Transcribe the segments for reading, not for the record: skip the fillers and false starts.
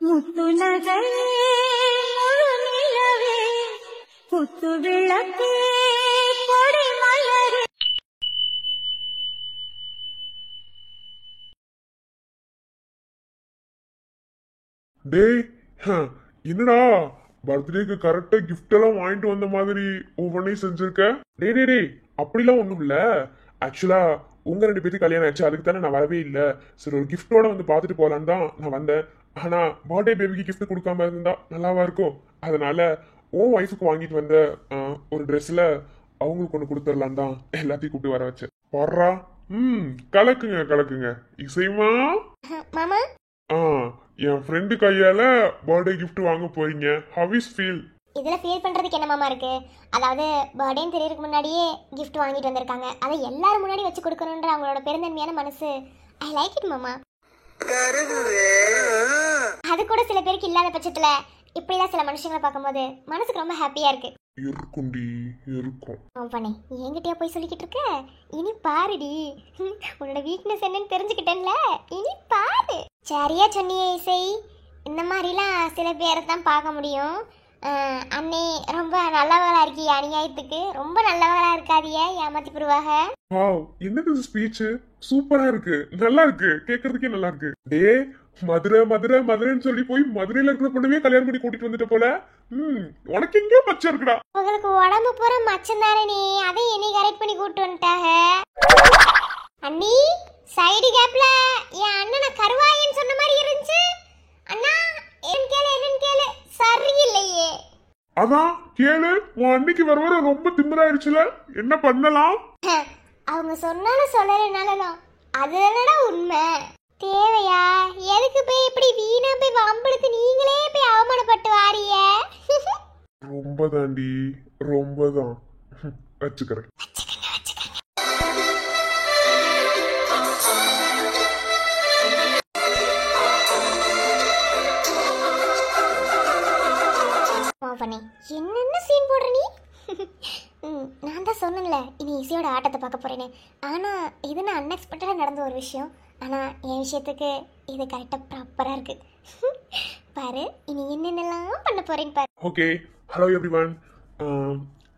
முத்து நகை முழு நிலவே குத்து விளக்கே கொடி மலரே. டேய் என்னடா பர்த்டேக்கு கரெக்டா கிஃப்ட் எல்லாம் வாங்கிட்டு வந்த மாதிரி ஒவ்வொன்றையும் செஞ்சிருக்க. டேய் டேய் டேய் அப்படிலாம் ஒண்ணும் இல்ல. ஆக்சுவலா உங்க ரெண்டு பேருக்கு கல்யாணம் ஆச்சு, அதுக்கு தானே நான் வரவே இல்லை. சரி ஒரு கிஃப்டோட வந்து பார்த்துட்டு போலான்னு தான் நான் வந்தேன். ஆனா பர்த்டே பேபிக்கு கிஃப்ட் கொடுக்காம இருந்தா நல்லாவா இருக்கும். அதனால உன் ஒய்ஃபுக்கு வாங்கிட்டு வந்த ஒரு ட்ரெஸ்ல அவங்களுக்கு ஒன்று கொடுத்துடலாம் தான் எல்லாத்தையும் கூப்பிட்டு வர வச்சேன். வர்றா கலக்குங்க கலக்குங்க. இசைமா மாமா என் ஃப்ரெண்டு கையால பர்த்டே கிஃப்ட் வாங்க போறீங்க. How is feel? இதுல ஃபீல் பண்றதுக்கு என்ன மாமா இருக்கு? அதாவது பர்த்டேன்னு தெரியறதுக்கு முன்னாடியே கிஃப்ட் வாங்கிட்டு வந்திருக்காங்க. அதை எல்லாரும் முன்னாடி வச்சு கொடுக்கணுன்ற அவங்களோட பெருந்தன்மையான மனசு. ஐ லைக் இட் மாமா. அது கூட சில பேருக்கு இல்லாத பட்சத்துல இப்படிதான் சில மனுஷங்களை பார்க்கும்போது மனசுக்கு ரொம்ப ஹாப்பியா இருக்கு. இருக்கும்டி இருக்கும். பண்ணி என்கிட்டயா போய் சொல்லிக்கிட்டு இருக்க? இனி பாருடி, உன்னோட வீக்னஸ் என்னன்னு தெரிஞ்சுக்கிட்டேன்ல, இனி பாரு. சரியா சொன்னியே இசை. இந்த மாதிரிலாம் சில பேரை தான் பார்க்க முடியும். அண்ணே ரொம்ப நல்லவங்களா இருக்கிய, அநியாயத்துக்கு ரொம்ப நல்லவங்களா இருக்காதிய, ஏமாத்தி புருவாக. வாவ் என்னது ஸ்பீச், சூப்பரா இருக்கு, நல்லா இருக்கு, கேக்குறதுக்கே நல்லா இருக்கு. டே மதுரை மதுரை மதுரைன்னு சொல்லி போய் மதுரையில இருக்கிற பொண்ணுவே கல்யாணம் பண்ணி கூட்டிட்டு வந்துட்ட போல. உனக்கு எங்க மச்சம் இருக்குடா? உங்களுக்கு உடம்பு பூரா மச்சம் தானே நீ, அதை என்னை கரெக்ட் பண்ணி கூட்டு வந்துட்டாக. அண்ணி சைடு கேப்ல என் அண்ணனை கருவாயின்னு சொன்ன மாதிரி இருந்துச்சு. அண்ணா என்னன்னு கேளு சரியில்லையே. அதான் கேளு, உன் அன்னைக்கு வர வர ரொம்ப திமிராயிருச்சுல, என்ன பண்ணலாம்? அவங்க சொன்னாலும் சொல்லலைனாலும் அது என்னடா உண்மை. தேவையா? எதுக்கு போய் இப்படி வீணா போய் வம்பளுக்கு நீங்களே போய் அவமானப்பட்டு வாரிய? ரொம்ப தாண்டி ரொம்பதான். வச்சுக்கிறேன். என்னென்ன சீன் போடுற நீ? நான் தான் சொன்னேன்ல இனி இசையோட ஆட்டத்தை பார்க்க போறேன்னு. ஆனா இது நான் அன்எக்ஸ்பெக்டடா நடந்த ஒரு விஷயம். ஆனா என் விஷயத்துக்கு இது கரெக்டா ப்ராப்பரா இருக்கு. பாரு இனி என்னென்னலாம் பண்ண போறேன்னு பாரு. Okay hello everyone.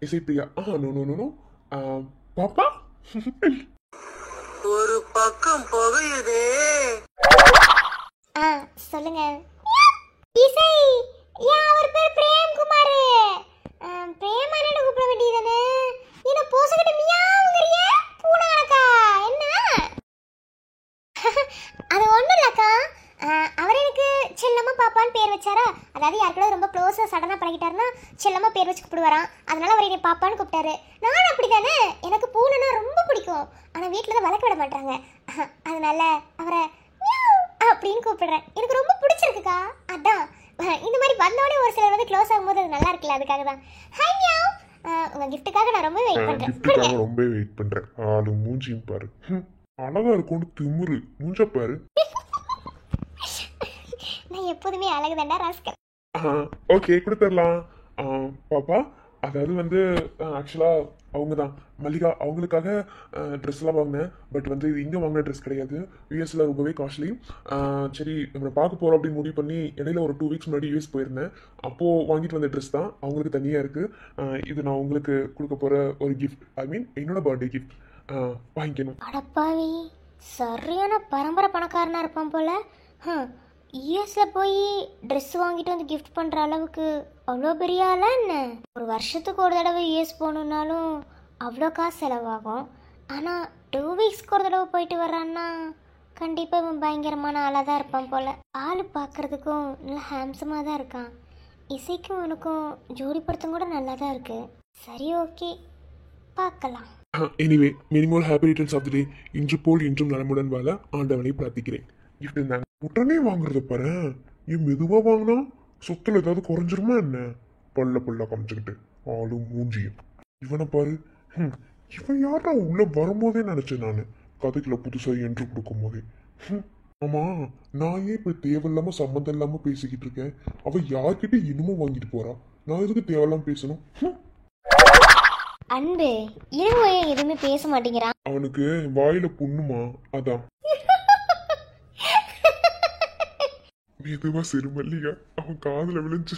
Isai Priya. No no no no பாப்பா. ஒரு பக்கம் புகையுதே. சொல்லுங்க. இசை ஏன் அவர் பேர் பிரேம்குமார். பிரேமானு கூப்பிட வேண்டியதானே? என்ன போசகிட்ட மியாவுங்கறியே பூனாக்கா என்ன? அது ஒண்ணும் இல்லக்கா, அவர் எனக்கு செல்லம்மா பாப்பான்னு பேர் வச்சாரா. அதாவது யாருக்கூட ரொம்ப க்ளோஸா சடனா பழகிட்டாருன்னா செல்லம்மா பேர் வச்சு கூப்பிடுவாராம். அதனால அவர் என்னை பாப்பான்னு கூப்பிட்டாரு. நானும் அப்படிதானே, எனக்கு பூனைனா ரொம்ப பிடிக்கும். ஆனா வீட்டுல தான் வளர்க்க விட மாட்டாங்க. அதனால அவரை அப்படின்னு கூப்பிடுறேன். எனக்கு ரொம்ப பிடிச்சிருக்குக்கா. அதான் இந்த மாதிரி வந்தோடனே ஒரு சிலர் வந்து க்ளோஸ் ஆகும்போது அது நல்லா இருக்குல்ல, அதுக்காக தான். ஹாய் மியாவ், உங்க கிஃப்ட்டுக்காக நான் ரொம்ப வெயிட் பண்றேன். கிஃப்ட்டுக்காக ரொம்ப வெயிட் பண்றேன். ஆளு மூஞ்சியும் பாரு, அழகா இருக்கும்னு திமிரு மூஞ்ச பாரு. நான் எப்போதுமே அழகுதாண்டா ராஸ்கல். ஓகே கொடுத்துடலாம். பாப்பா அதாவது வந்து ஆக்சுவலாக அவங்க தான் மல்லிகா, அவங்களுக்காக ட்ரெஸ்லாம் வாங்கினேன். பட் வந்து இது இங்கே வாங்கின ட்ரெஸ் கிடையாது, யூஎஸில் ரொம்பவே காஸ்ட்லி. சரி நம்மளை பார்க்க போகிறோம் அப்படின்னு முடிவு பண்ணி இடையில ஒரு 2 வீக்ஸ் முன்னாடி யூஎஸ் போயிருந்தேன். அப்போது வாங்கிட்டு வந்த ட்ரெஸ் தான் அவங்களுக்கு தனியாக இருக்குது. இது நான் உங்களுக்கு கொடுக்க போகிற ஒரு கிஃப்ட், ஐ மீன் என்னோட பர்த்டே கிஃப்ட். வாங்கிக்கணும். அடப்பாவி, சரியான பரம்பரை பணக்காரனாக இருப்பான் போல. யூஎஸில் போய் ட்ரெஸ் வாங்கிட்டு வந்து கிஃப்ட் பண்ணுற அளவுக்கு அவ்வளோ பெரிய ஆளா என்ன? ஒரு வருஷத்துக்கு ஒரு தடவை யூஎஸ் போகணுன்னாலும் அவ்வளோ காசு செலவாகும். ஆனால் 2 வீக்ஸ்க்கு ஒரு தடவை போயிட்டு வர்றான்னா கண்டிப்பாக இவன் பயங்கரமான ஆளாக தான் இருப்பான் போல். ஆள் பார்க்குறதுக்கும் நல்லா ஹேண்ட்ஸமாக தான் இருக்கான். இசைக்கும் உனக்கும் ஜோடி படுத்தும் கூட நல்லா தான் இருக்குது. சரி ஓகே பார்க்கலாம். Anyway many more happy returns of the day. இன்று போல் இன்றும் நலமுடன் வாழ ஆண்டவனை பிரார்த்திக்கிறேன். கிஃப்ட் இருந்தாங்க உடனே வாங்குறத பாரு. ஏன் மெதுவா வாங்கினா சொத்துல ஏதாவது குறைஞ்சிருமா என்ன? பல்ல பல்ல காமிச்சுக்கிட்டு ஆளு மூஞ்சியும். இவனை பாரு, இவன் யாரா உள்ள வரும்போதே நினைச்சேன் நான், கதைக்குள்ள புதுசா என்று கொடுக்கும் போதே. ஆமா நான் ஏன் இப்ப தேவையில்லாம சம்மந்தம் இல்லாம பேசிக்கிட்டு இருக்கேன்? அவ யார்கிட்ட இன்னமும் வாங்கிட்டு போறா, நான் எதுக்கு தேவையில்லாம பேசணும்? அன்பு இருங்க, எதுவுமே பேச மாட்டேங்கிறான். அவனுக்கு வாயில புண்ணுமா, அதான். மெதுவா சிறு மல்லிகா, அவன் காதுல விழுந்துச்சு.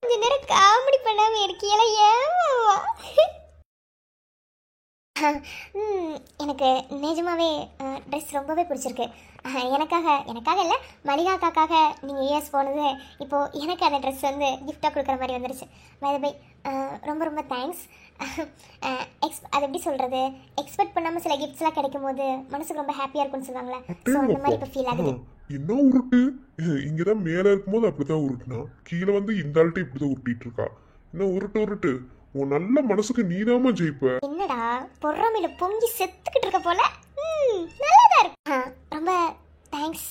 கொஞ்ச நேரம் காமெடி பண்ணாம இருக்கீங்களா? ஏமாவா? எனக்கு நிஜமாவே ட்ரெஸ் ரொம்பவே பிடிச்சிருக்கு. எனக்காக இல்லை, மளிகா அக்காக்காக நீங்கள் யூஎஸ் போனது இப்போது எனக்கு அந்த ட்ரெஸ் வந்து கிஃப்டாக கொடுக்குற மாதிரி வந்துருச்சு. பை பை, ரொம்ப ரொம்ப தேங்க்ஸ். அது எப்படி சொல்கிறது, எக்ஸ்பெக்ட் பண்ணாமல் சில கிஃப்ட்ஸ்லாம் கிடைக்கும் போது மனசுக்கு ரொம்ப ஹாப்பியாக இருக்கும்னு சொல்லுவாங்களே, ஸோ அந்த மாதிரி இப்போ ஃபீல் ஆகுது. என்ன உருட்டு, இங்கதான் மேல இருக்கும்போது அப்படிதான் உருட்டுனா, கீழே வந்து இந்த ஆள்கிட்ட இப்படிதான் உருட்டிட்டு இருக்கா. என்ன உருட்டு உருட்டு, உன் நல்ல மனசுக்கு நீதாமா ஜெயிப்ப. என்னடா பொறாமையில பொங்கி செத்துக்கிட்டு இருக்க போல. நல்லாதான் இருக்கு. ரொம்ப தேங்க்ஸ்.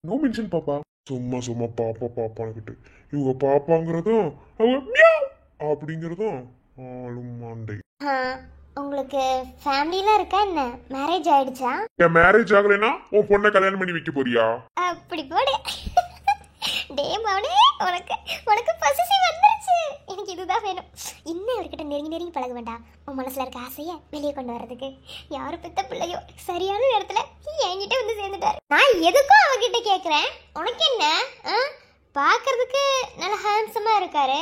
நோ மென்ஷன் பாப்பா. சும்மா சும்மா பாப்பா பாப்பான்னுக்கிட்டு இவங்க பாப்பாங்கிறதும் அவங்க மியாவ் அப்படிங்கிறதும் ஆளும் மாண்டை. உங்களுக்கு ஃபேமிலிலாம் இருக்கா என்ன? மேரேஜ் ஆயிடுச்சா? என் மேரேஜ் ஆகலைன்னா உன் பொண்ணை கல்யாணம் பண்ணி வைக்க போறியா? அப்படி போடு. டே மவனே, உனக்கு பொசசிவ் வந்துருச்சு. எனக்கு இதுதான் வேணும். இன்னும் அவர்கிட்ட நெருங்கி பழக வேண்டாம். உன் மனசுல இருக்க ஆசையை வெளியே கொண்டு வர்றதுக்கு யாரும் பெத்த பிள்ளையோ சரியான நேரத்துல என்கிட்ட வந்து சேர்ந்துட்டாரு. நான் எதுக்கும் அவகிட்ட கேட்குறேன், உனக்கு என்ன? பார்க்கறதுக்கு நல்ல ஹேண்ட்ஸமா இருக்காரு.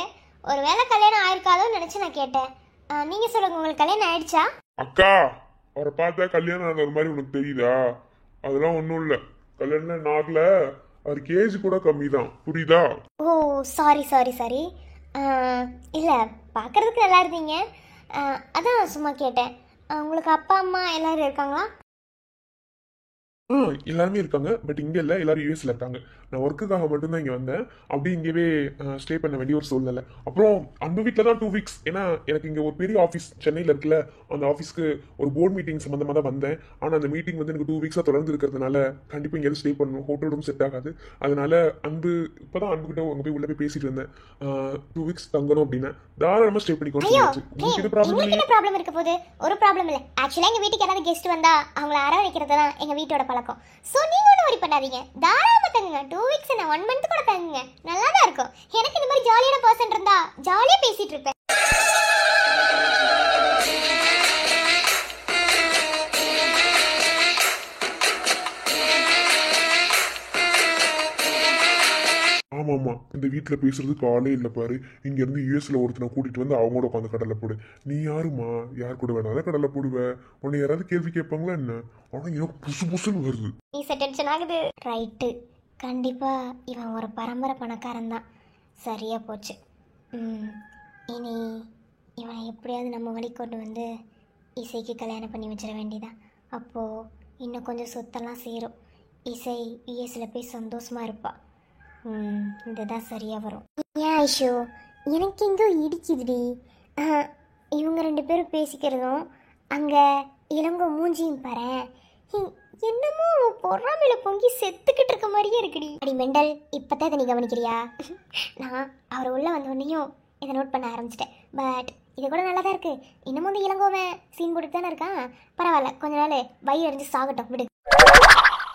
ஒருவேளை கல்யாணம் ஆயிருக்காதோன்னு நினைச்சு நான் கேட்டேன். நீங்க சொல்லுங்க, உங்களுக்கு கல்யாணம் ஆயிடுச்சா? அக்கா, அவரை பார்த்தா கல்யாணம் ஆகிற மாதிரி உனக்கு தெரியுதா? அதெல்லாம் ஒன்றும் இல்லை, கல்யாணம் ஆகல. அவருக்கு ஏஜ் கூட கம்மி தான், புரியுதா? ஓ சாரி. இல்லை, பார்க்கறதுக்கு நல்லா இருந்தீங்க, அதான் சும்மா கேட்டேன். உங்களுக்கு அப்பா அம்மா எல்லாரும் இருக்காங்களா? எல்லாருமே இருக்காங்க, பட் இங்கே இல்லை, எல்லாரும் யூஎஸ்ல இருக்காங்க. நான் ஒர்க்குக்காக மட்டும்தான் இங்கே வந்தேன். அப்படியே இங்கேயே ஸ்டே பண்ண வேண்டிய ஒரு சூழ்நிலை. அப்புறம் அந்த வீட்டில் தான் 2 வீக்ஸ். ஏன்னா எனக்கு இங்கே ஒரு பெரிய ஆஃபீஸ் சென்னையில் இருக்குல்ல, அந்த ஆஃபீஸ்க்கு ஒரு போர்ட் மீட்டிங் சம்மந்தமாக தான் வந்தேன். ஆனால் அந்த மீட்டிங் வந்து எனக்கு 2 வீக்ஸாக தொடர்ந்து இருக்கிறதுனால கண்டிப்பாக இங்கே ஸ்டே பண்ணணும், ஹோட்டல் ரூம் செட் ஆகாது. அதனால இப்போதான் அன்புகிட்ட அங்கே போய் உள்ள போய் பேசிட்டு இருந்தேன். 2 வீக்ஸ் தங்கணும் அப்படின்னா தாராளமாக ஸ்டே பண்ணிக்கணும். ப்ராப்ளம் இருக்க போது ஒரு ப்ராப்ளம் இல்லை. ஆக்சுவலாக எங்கள் வீட்டுக்கு யாராவது கெஸ்ட் வந்தா அவங்கள அரவணைக்கிறது தான் எங்கள் வீட்டோட பழக்கம். ஸோ நீங்க ஒன்றும் வரி பண்ணாதீங்க, தாராளமாக தங்குங்க. 2 வீக்ஸ் என்ன 1 மந்த் கூட தங்குங்க, நல்லா தான் இருக்கும். எனக்கு இந்த மாதிரி ஜாலியான பர்சன் இருந்தா ஜாலியாக பேசிட்டு இருப்பேன். ஆமாம்மா, இந்த வீட்டில் பேசுறதுக்கு ஆளே இல்லை பாரு. இங்கேருந்து யூஎஸ்ல ஒருத்தனை கூட்டிட்டு வந்து அவங்களோட உட்காந்து கடலை போடு. நீ யாருமா, யார் கூட வேணாம் அதை கடலை போடுவ. உன்னை யாராவது கேள்வி கேட்பாங்களா என்ன? ஆனால் எனக்கு புசு புசுன்னு வருது. நீ டென்ஷன் ஆகுது. ரைட்டு, கண்டிப்பாக இவன் ஒரு பரம்பரை பணக்காரன் தான். சரியாக போச்சு. இனி இவனை எப்படியாவது நம்ம வழி கொண்டு வந்து இசைக்கு கல்யாணம் பண்ணி வச்சிட வேண்டியதான். அப்போது இன்னும் கொஞ்சம் சொத்தெல்லாம் சேரும். இசை யூஎஸ்ல போய் சந்தோஷமாக இருப்பாள். இதுதான் சரியாக வரும். ஏன் ஐஷோ, எனக்கு எங்கோ இடிக்குதுடி. இவங்க 2 பேரும் பேசிக்கிறதும் அங்கே இளங்கோ மூஞ்சியும் பாரு, என்னமோ பொறாமையில பொங்கி செத்துக்கிட்டு இருக்க மாதிரியே இருக்குடி. அடி மெண்டல், இப்போதான் இதை நீ கவனிக்கிறியா? நான் அவர் உள்ள வந்தோடனையும் இதை நோட் பண்ண ஆரம்பிச்சிட்டேன். பட் இது கூட நல்லா தான் இருக்குது. இன்னமும் வந்து இளங்கோவன் சீன் போட்டு தானே இருக்கான். பரவாயில்ல, கொஞ்ச நாள் வயிறு அடிஞ்சு சாகட்டும் விடு.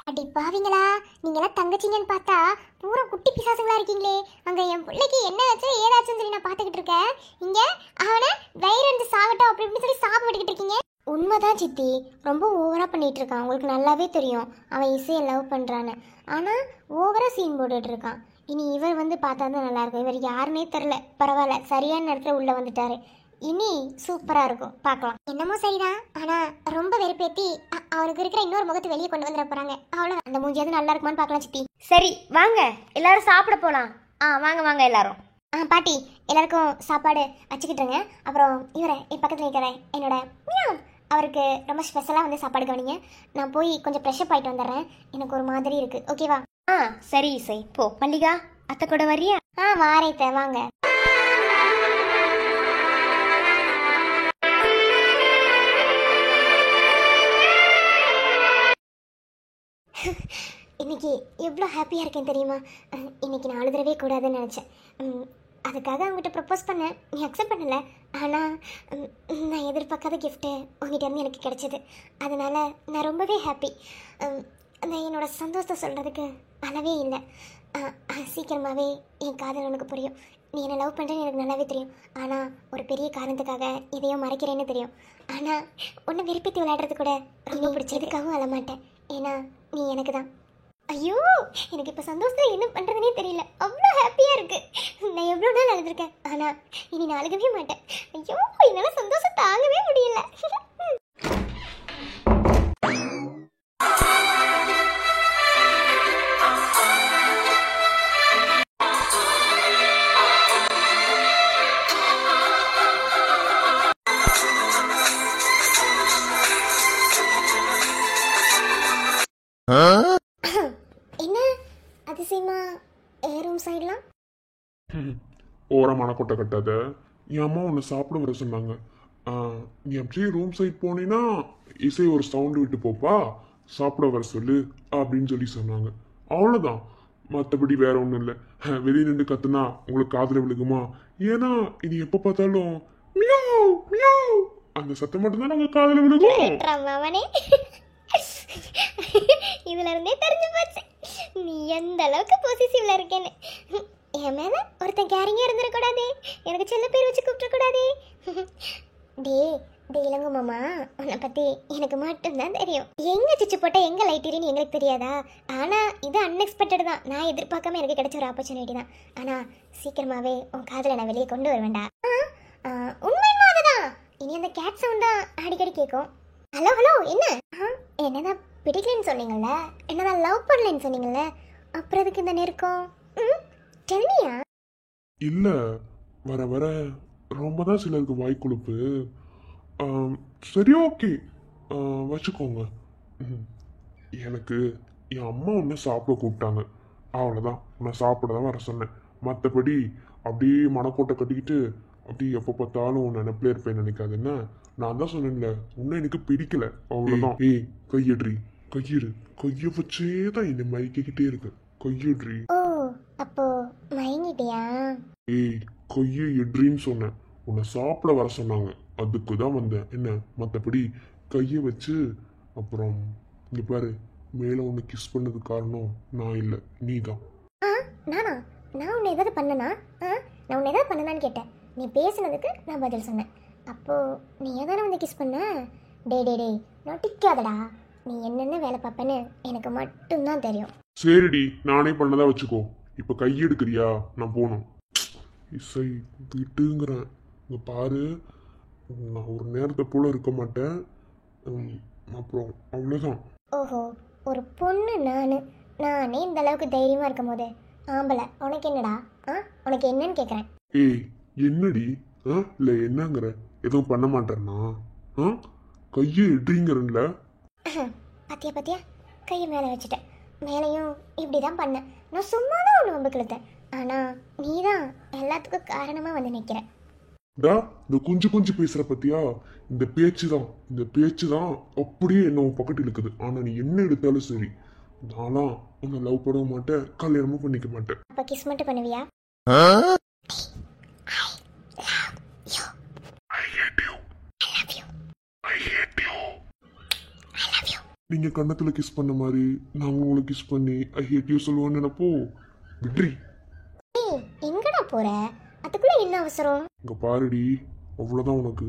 அடி பாவீங்களா, நீங்களாம் தங்கச்சிங்கன்னு பார்த்தா பூரா குட்டி பிசாசுங்களா இருக்கீங்களே. அங்கே என் பிள்ளைக்கு என்ன ஆச்சு ஏதாச்சுன்னு சொல்லி நான் பார்த்துக்கிட்டு இருக்கேன். இங்கே அவனை வயிறு அடிஞ்சு சாகட்டும் அப்படி இப்படின்னு சொல்லி சாப்பிட்டுக்கிட்டு இருக்கீங்க. உண்மைதான் சித்தி, ரொம்ப ஓவராக பண்ணிகிட்டு இருக்கான். உங்களுக்கு நல்லாவே தெரியும் அவன் இசையை லவ் பண்ணுறான்னு. ஆனால் ஓவராக சீன் போட்டுட்டு இருக்கான். இனி இவர் வந்து பார்த்தா தான் நல்லாயிருக்கும். இவர் யாருன்னே தெரில. பரவாயில்ல, சரியான நேரத்தில் உள்ளே வந்துட்டாரு. இனி சூப்பராக இருக்கும், பார்க்கலாம். என்னமோ சரிதான், ஆனால் ரொம்ப வெறுப்பேற்றி அவனுக்கு இருக்கிற இன்னொரு முகத்தை வெளியே கொண்டு வந்துட போகிறாங்க. அவ்வளோ அந்த மூஞ்சியாவது நல்லா இருக்குமான்னு பார்க்கலாம் சித்தி. சரி வாங்க எல்லாரும் சாப்பிட போகலாம். வாங்க எல்லாரும். பாட்டி, எல்லாருக்கும் சாப்பாடு வச்சுக்கிட்டுருங்க. அப்புறம் இவரை என் பக்கத்தில் நிற்கிறேன் என்னோட அவருக்கு ரொம்ப ஸ்பெஷலாக வந்து சாப்பாடு கவனிங்க. நான் போய் கொஞ்சம் ஃப்ரெஷ்அப் ஆகிட்டு வந்துடுறேன். எனக்கு ஒரு மாதிரி இருக்குது, ஓகேவா? சரி இசை, போ. மல்லிகா, அத்தை கூட வரியா? வாரேத்த, வாங்க. இன்னைக்கு எவ்வளோ ஹாப்பியாக இருக்கேன் தெரியுமா? இன்னைக்கு நான் அழுதுறவே கூடாதுன்னு நினச்சேன். அதுக்காக அவங்ககிட்ட ப்ரப்போஸ் பண்ணேன், நீ அக்செப்ட் பண்ணல. ஆனால் நான் எதிர்பார்க்காத கிஃப்ட்டு உங்ககிட்ட இருந்து எனக்கு கிடைச்சிது. அதனால் நான் ரொம்பவே ஹாப்பி. நான் என்னோட சந்தோஷத்தை சொல்கிறதுக்கு அளவே இல்லை. சீக்கிரமாகவே என் காதல் உனக்கு புரியும். நீ என்னை லவ் பண்ணுறேன்னு எனக்கு நல்லாவே தெரியும். ஆனால் ஒரு பெரிய காரணத்துக்காக இதையும் மறைக்கிறேன்னு தெரியும். ஆனால் ஒன்று விருப்பத்தி விளையாடுறது கூட ரொம்ப பிடிச்சதுக்காகவும் அழமாட்டேன். ஏன்னா நீ எனக்கு தான். ஐயோ எனக்கு இப்ப சந்தோஷத்துல என்ன பண்றதுனே தெரியல. அவ்வளோ ஹாப்பியா இருக்கு. நான் எவ்வளவு நாள் அழுதுருக்கேன், ஆனா இனி நான் அழுகவே மாட்டேன். ஐயோ, என்னால சந்தோஷம் தாங்கவே முடியல. என்ன அதிசயமா ரூம் சைட்லாம் ஓரமான கொட்டை கட்டாத. என் அம்மா உன்னை சாப்பிட வர சொன்னாங்க. நீ அப்படியே ரூம் சைட் போனீன்னா இசை ஒரு சவுண்டு விட்டு போப்பா, சாப்பிட வர சொல்லு அப்படின்னு சொல்லி சொன்னாங்க. அவ்வளோதான், மற்றபடி வேற ஒன்றும் இல்லை. வெளியே நின்று கத்துனா உங்களுக்கு காதில் விழுகுமா? ஏன்னா இது எப்போ பார்த்தாலும் மியாவ் மியாவ் அந்த சத்தம் மட்டும்தான் நாங்கள் காதில் விழுகும். அவனே இதுல இருந்தே தெரிஞ்சு போச்சு நீ எந்த அளவுக்கு பொசிசிவ்ல இருக்கேன்னு. என் மேல ஒருத்தன் கேரிங்கா இருந்துடக்கூடாது, எனக்கு செல்ல பேர் வச்சு கூப்பிடக்கூடாது. டே இளங்க மாமா, உன்னை பத்தி எனக்கு மட்டும்தான் தெரியும். எங்க சுச்சு போட்ட எங்க லைட் எரியுன்னு எங்களுக்கு தெரியாதா? ஆனா இது அன்எக்ஸ்பெக்டட் தான். நான் எதிர்பார்க்காம எனக்கு கிடைச்ச ஒரு ஆப்பர்ச்சுனிட்டி தான். ஆனா சீக்கிரமாவே உன் காதல நான் வெளியே கொண்டு வருவேன்டா. உண்மையுமா அதுதான். இனி அந்த கேட் சவுண்ட் தான் அடிக்கடி கேட்கும். ஹலோ ஹலோ, என்ன என்னதான் பிடிக்கலன்னு சொன்னீங்கல்ல, என்னதான் லவ் பண்ணலன்னு சொன்னீங்கல்ல, அப்புறம் எதுக்கு இந்த நெருக்கம்? டெல்மியா? இல்ல, வர வர ரொம்ப தான் சிலருக்கு வாய் கொழுப்பு. சரி ஓகே, வச்சுக்கோங்க. எனக்கு என் அம்மா ஒன்று சாப்பிட கூப்பிட்டாங்க, அவ்வளோதான். நான் சாப்பிட தான் வர சொன்னேன். மற்றபடி அப்படியே மனக்கோட்டை கட்டிக்கிட்டு அப்படியே எப்போ பார்த்தாலும் உன்னை நினைப்பிலே இருப்பேன் நினைக்காது. என்ன, நான் தான் சொன்னேன்ல, உன்னை எனக்கு பிடிக்கல, அவ்வளோதான். ஏய் கையட்ரி, கையிடு, கையை வச்சே தான் என்னை மயக்கிக்கிட்டே இருக்கு. கையட்ரி. ஓ, அப்போ மயங்கிட்டியா? ஏய் கையை எட்ரின்னு சொன்னேன். உன்னை சாப்பிட வர சொன்னாங்க, அதுக்கு தான் வந்தேன். என்ன, மற்றபடி கையை வச்சு அப்புறம் இங்கே பாரு, மேலே உன்னை கிஸ் பண்ணது காரணம் நான் இல்லை, நீ தான். நானா? நான் உன்னை ஏதாவது பண்ணனா? நான் உன்னை ஏதாவது பண்ணனான்னு கேட்டேன். நீ பேசுனதுக்கு நான் பதில் சொன்னேன். அப்போ நீ ஏதானே வந்து கிஸ் பண்ண? டே நொட்டிக்காதடா. நீ என்னென்ன வேலை பார்ப்பேன்னு எனக்கு மட்டும்தான் தெரியும். சரிடி, நானே பண்ணதா வச்சுக்கோ. இப்போ கையெடுக்கிறியா? நான் போகணும். இசை விட்டுங்கிறேன். இங்கே பாரு, நான் ஒரு நேரத்தை போல இருக்க மாட்டேன். அப்புறம் அவ்வளோதான். ஓஹோ, ஒரு பொண்ணு நானே இந்த அளவுக்கு தைரியமா இருக்கும் போது ஆம்பளை உனக்கு என்னடா? உனக்கு என்னன்னு கேட்குறேன். ஏய் என்னடி? இல்லை என்னங்கிற, எதுவும் பண்ண மாட்டேன்னா? கையை எட்ரிங்கிறன்ல. பாத்தியா கையை மேலே வச்சுட்டேன். மேலையும் இப்படி தான் பண்ணேன். நான் சும்மா தான் ஒன்று வம்பு கிழத்தேன். ஆனால் நீ தான் எல்லாத்துக்கும் காரணமாக வந்து நிற்கிற. இந்த குஞ்சு பேசுற பத்தியா? இந்த பேச்சு தான் அப்படியே என்ன உன் பக்கத்து இருக்குது. ஆனா நீ என்ன எடுத்தாலும் சரி, நான்லாம் உன்னை லவ் பண்ண மாட்டேன், கல்யாணமும் பண்ணிக்க மாட்டேன். அப்ப கிஸ் மட்டும் பண்ணுவியா? நீங்க கண்ணத்துல கிஸ் பண்ண மாதிரி நாங்க உங்களுக்கு கிஸ் பண்ணி ஐ ஹேட் யூ சொல்லுவோன்னு நினைப்போ. விட்ரி. எங்கடா போற? அதுக்குள்ள என்ன அவசரம்? இங்க பாருடி, அவ்வளவுதான் உனக்கு.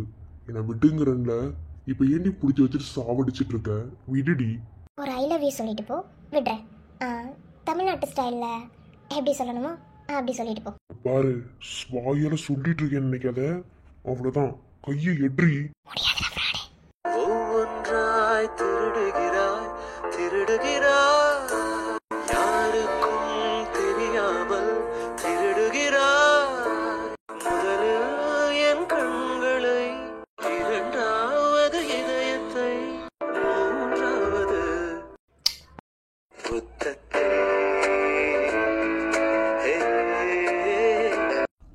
என்ன விட்டுங்கிறன்ல, இப்ப ஏண்டி பிடிச்சி வச்சுட்டு சாவடிச்சிட்டு இருக்க? விடுடி. ஒரு ஐ லவ் யூ சொல்லிட்டு போ, விடுறேன். தமிழ்நாட்டு ஸ்டைல்ல எப்படி சொல்லணுமோ அப்படி சொல்லிட்டு போ. பாரு, வாயால சொல்லிட்டு இருக்கேன்னு நினைக்காத, அவ்வளவுதான். கையை எட்ரி. ஒவ்வொன்றாய் திருடுகிறாய், யாருக்கும் தெரியாமல் திருடுகிறாய். முதலில் என் கண்களை, இரண்டாவது இதயத்தை, மூன்றாவது புத்தத்தை.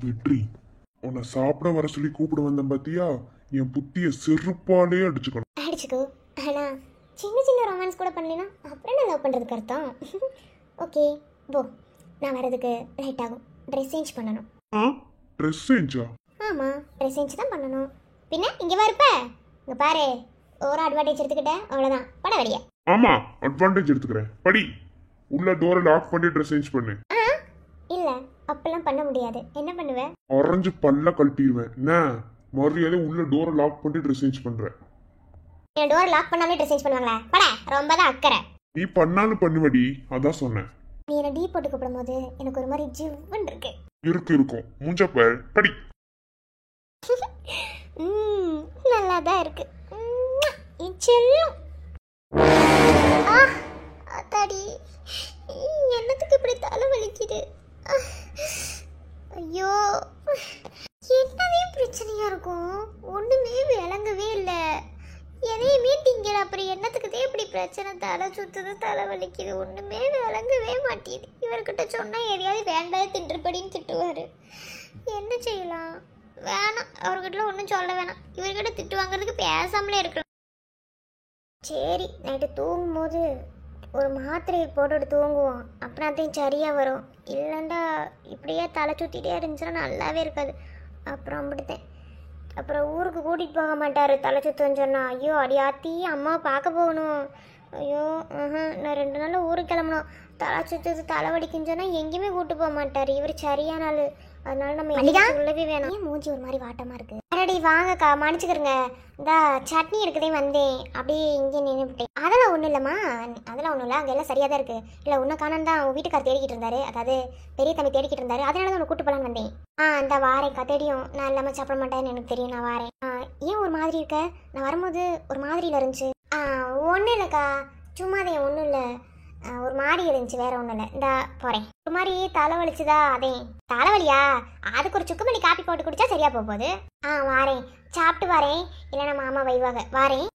வெற்றி, உன்னை சாப்பிட வர சொல்லி கூப்பிட வந்தேன் பாத்தியா? என் புத்திய செருப்பாலே அடிச்சுக்கணும். அடிச்சுக்கோ. ஆனா சின்ன ரொமான்ஸ் கூட பண்ணலைன்னா அப்புறம் என்ன லவ் பண்றதுக்கு அர்த்தம்? ஓகே போ, நான் வரதுக்கு லேட் ஆகும். ட்ரெஸ் சேஞ்ச் பண்ணணும். ட்ரெஸ் சேஞ்சா? ஆமா, ட்ரெஸ் சேஞ்ச் தான் பண்ணணும். பின்ன இங்க வரப்ப இங்க பாரு, ஒரு அட்வான்டேஜ் எடுத்துக்கிட்ட அவ்வளவுதான். பட வெளிய. ஆமா, அட்வான்டேஜ் எடுத்துக்கிறேன். படி. உள்ள டோரை லாக் பண்ணி ட்ரெஸ் சேஞ்ச் பண்ணு. இல்ல, அப்பெல்லாம் பண்ண முடியாது. என்ன பண்ணுவ? ஆரஞ்சு பல்ல கழட்டிடுவேன். என்ன மரியாதை உள்ள டோரை லாக் பண்ணி ட்ரெஸ் சேஞ்ச் பண்றேன். என் டோர் லாக் பண்ணாமலே ட்ரெஸ் சேஞ்ச் பண்ணுவாங்களா? பட, ரொம்ப தான் அக்கறை. நீ பண்ணாலும் பண்ணுவடி, அதான் சொன்னேன். நீ என்ன டீ போட்டு கூப்பிடும் போது எனக்கு ஒரு மாதிரி ஜிவ்வுன்னு இருக்கு. இருக்கும் மூஞ்சப்ப படி. நல்லா தான் இருக்கு. என் செல்லம். அத்தாடி, என்னத்துக்கு இப்படி தலை வலிக்குது? ஐயோ, என்னவே பிரச்சனையா இருக்கும்? ஒண்ணுமே விளங்கவே இல்லை. எதையுமே திங்கல, அப்புறம் என்னத்துக்குதே இப்படி பிரச்சனை? தலை சுத்துது, தலை வலிக்குது, ஒண்ணுமே விளங்கவே மாட்டேது. இவர்கிட்ட சொன்னா எதையாவது வேண்டாம் தின்றுபடின்னு திட்டுவாரு. என்ன செய்யலாம்? வேணாம், அவர்கிட்ட ஒன்றும் சொல்ல வேணாம். இவர்கிட்ட திட்டு வாங்குறதுக்கு பேசாமலே இருக்கலாம். சரி, நைட்டு தூங்கும் போது ஒரு மாத்திரையை போட்டுட்டு தூங்குவோம். அப்படின்னாத்தையும் சரியாக வரும். இல்லைண்டா இப்படியே தலை சுற்றிட்டே இருந்துச்சுன்னா நல்லாவே இருக்காது. அப்புறம் அப்படித்தேன். அப்புறம் ஊருக்கு கூட்டிகிட்டு போக மாட்டார் தலை சுத்தன்னு சொன்னால். ஐயோ அடியாத்தி, அம்மாவை பார்க்க போகணும். ஐயோ நான் 2 நாளில் ஊருக்கு கிளம்பணும். தலை சுற்றுது, தலை வலிக்குன்னு சொன்னால் எங்கேயுமே கூப்பிட்டு போக மாட்டார். இவர் சரியான ஆள். அதனால நம்ம சொல்லவே வேணாம். ஏன் மூஞ்சி ஒரு மாதிரி வாட்டமாக இருக்குது? அடடி வாங்கக்கா, மன்னிச்சுக்கிறங்க. இந்த சட்னி எடுக்கதே வந்தேன், அப்படியே இங்கே நின்றுட்டேன். அதெல்லாம் ஒன்றும் இல்லைம்மா, அதெல்லாம் ஒன்றும் இல்லை. அங்கே எல்லாம் சரியாக தான் இருக்குது. இல்லை உன்னை காணான்னு தான் உன் வீட்டுக்கார் தேடிக்கிட்டு இருந்தாரு. அதாவது பெரிய தம்பி தேடிக்கிட்டு இருந்தாரு. அதனால தான் உன்னை கூட்டு போகலான்னு வந்தேன். இந்த வாரேன்க்கா, தெரியும் நான் இல்லாமல் சாப்பிட மாட்டேன்னு எனக்கு தெரியும். நான் வாரேன். ஏன் ஒரு மாதிரி இருக்க? நான் வரும்போது ஒரு மாதிரியில் இருந்துச்சு. ஒன்றும் இல்லைக்கா, சும்மாதே, ஒன்றும் இல்லை. ஒரு மாதிரி இருந்துச்சு, வேற ஒன்றும் இல்லை. இந்த போகிறேன். ஒரு மாதிரி தலை வலிச்சுதா? அதே தலைவலியா? அதுக்கு ஒரு சுக்குமல்லி காப்பி போட்டு குடிச்சா சரியா போகுது. வாரேன், சாப்பிட்டு வரேன். இல்லைன்னா மாமா வைவாங்க. வாரேன்.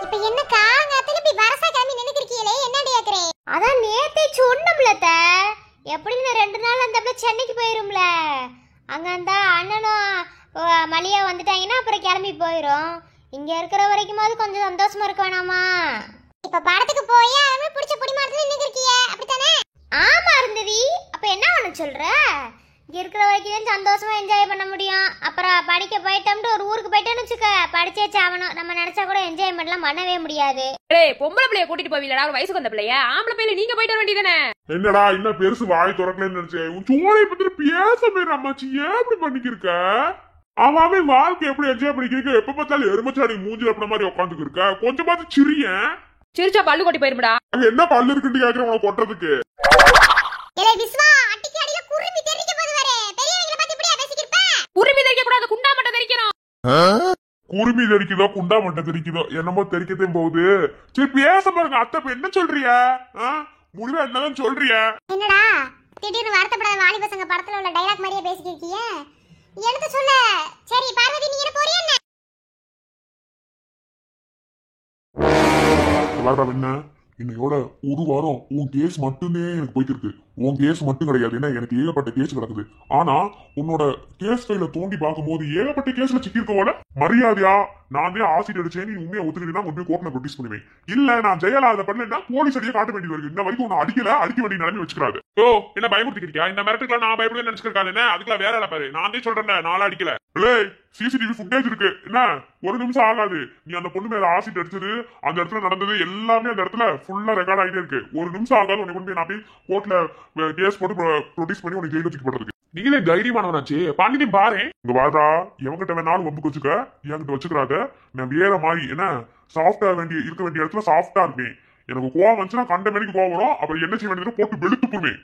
இப்ப என்னக்கா திருப்பி வரசா கிளம்பி நின்னுக்கிறியே? என்னடி கேக்குறேன்? அதான் நேத்தே சொன்னோம்ல, எப்படி 2 நாள் அந்த சென்னைக்கு போயிரும்ல. அங்க அந்த அண்ணனும் மலியா வந்துட்டாங்கன்னா அப்புறம் கிளம்பி போயிடும். இங்க இருக்கிற வரைக்குமாவது கொஞ்சம் சந்தோஷமா இருக்க வேணாமா? இப்ப படத்துக்கு போய் அவமே பிடிச்ச பொடி மாடத்துல நின்னுக்கிறியே, அப்படித்தானே? ஆமா இருந்ததி. அப்ப என்ன பண்ண சொல்ற? இங்க இருக்கிற வரைக்கும் சந்தோஷமா என்ஜாய் பண்ண முடியும். அப்புறம் படிக்க போயிட்டோம்னு ஒரு ஊருக்கு போயிட்டோன்னு வச்சுக்க, படிச்சே சாவணும். நம்ம நினைச்சா கூட என்ஜாய்மெண்ட்லாம் பண்ணவே முடியாது. பொம்பளை பிள்ளைய கூட்டிட்டு போவீங்களா? ஒரு வயசுக்கு வந்த பிள்ளைய? ஆம்பளை பிள்ளை நீங்க போயிட்டு வர வேண்டியதானே? என்னடா இன்னும் பெருசு வாய் திறக்கலன்னு நினைச்சேன். உன் சோழை பத்தி பேச பேர் அம்மாச்சி ஏன் இப்படி பண்ணிக்கிருக்க? அவன் வாழ்க்கை எப்படி என்ஜாய் பண்ணிக்கிறீங்க? எப்ப பார்த்தாலும் எருமச்சாடி மூஞ்சில அப்படி மாதிரி உட்காந்துக்கு இருக்க. கொஞ்சமாவது சிரியன். சிரிச்சா பல்லு கொட்டி போயிருமடா. அங்க என்ன பல்லு இருக்குன்னு கேக்குறேன் உனக்கு கொட்டுறதுக்கு. குருமி தெரிக்க கூடாது, குண்டா மட்டும் தெரிக்கணும். குருமி தெரிக்குதோ குண்டா மட்டும் தெரிக்குதோ என்னமோ தெரிக்கத்தையும் போகுது. சரி பேச பாருங்க. அத்தை இப்ப என்ன சொல்றிய? முடிவா என்னதான் சொல்றிய? என்னடா திடீர்னு வருத்தப்படாத வாலி பசங்க படத்துல உள்ள டைலாக் மாதிரியே பேசிக்கிறியே? எடுத்து சொல்ல. சரி பார்வதி, நீ என்ன போறியா என்ன? என்ன இன்னையோட ஒரு வாரம் உன் கேஸ் மட்டுமே எனக்கு போயிட்டு இருக்கு. உன் கேஸ் மட்டும் கிடையாது, ஏன்னா எனக்கு ஏகப்பட்ட கேஸ் கிடக்குது. ஆனா உன்னோட கேஸ் ஃபைல தோண்டி பார்க்கும்போது ஏகப்பட்ட கேஸ்ல சிக்கிருக்கோட மரியாதையா நான் தான் ஆசிட் அடிச்சேன், நீ உண்மையை ஒத்துக்கிட்டா கொண்டு போய் கோர்ட்ல ப்ரொடியூஸ் பண்ணுவேன். இல்ல நான் ஜெயலலிதா பண்ணா போலீஸ் அடியே காட்ட வேண்டி வருது. இந்த வரைக்கும் உன்னை அடிக்க வேண்டிய நிலைமை வச்சுக்கிறாரு. ஓ என்ன பயமுறுத்திக்கிறியா? இந்த மிரட்டுக்குலாம் நான் பயப்பட நினைச்சிருக்காது என்ன? அதுக்கெல்லாம் வேற இல்ல பாரு. நான் தான் சொல்றேன், நாளா அடிக்கல. சிசிடிவி ஃபுட்டேஜ் இருக்கு. என்ன ஒரு நிமிஷம் ஆகாது. நீ அந்த பொண்ணு மேல ஆசிட் அடிச்சது, அந்த இடத்துல நடந்தது எல்லாமே அந்த இடத்துல ஃபுல்லா ரெக்கார்ட் ஆகிட்டே இருக்கு. ஒரு நிமிஷம் ஆகாது உனக்கு கொண்டு போய் நான் போய் கோர்ட்ல கேஸ் போட்டு ப்ரொடியூஸ் பண்ணி உனக்கு ஜெயில தூக்கி போடுறதுக்கு. நீங்களே தைரியமானவனாச்சு பண்ணிட்டு பாரு. இங்க வாடா, எவங்கிட்ட வேணாலும் வம்புக்கு வச்சுக்க, என்கிட்ட வச்சுக்கிறாத. நான் வேற மாதிரி என்ன சாஃப்டா இருக்க வேண்டிய இடத்துல சாஃப்டா இருப்பேன். எனக்கு கோவம் வந்துச்சுன்னா கண்ட மணிக்கு கோவம் வரும். அப்புறம் என்ன செய்ய வேண்டியது போட்டு வெளுத்து போடுவேன்.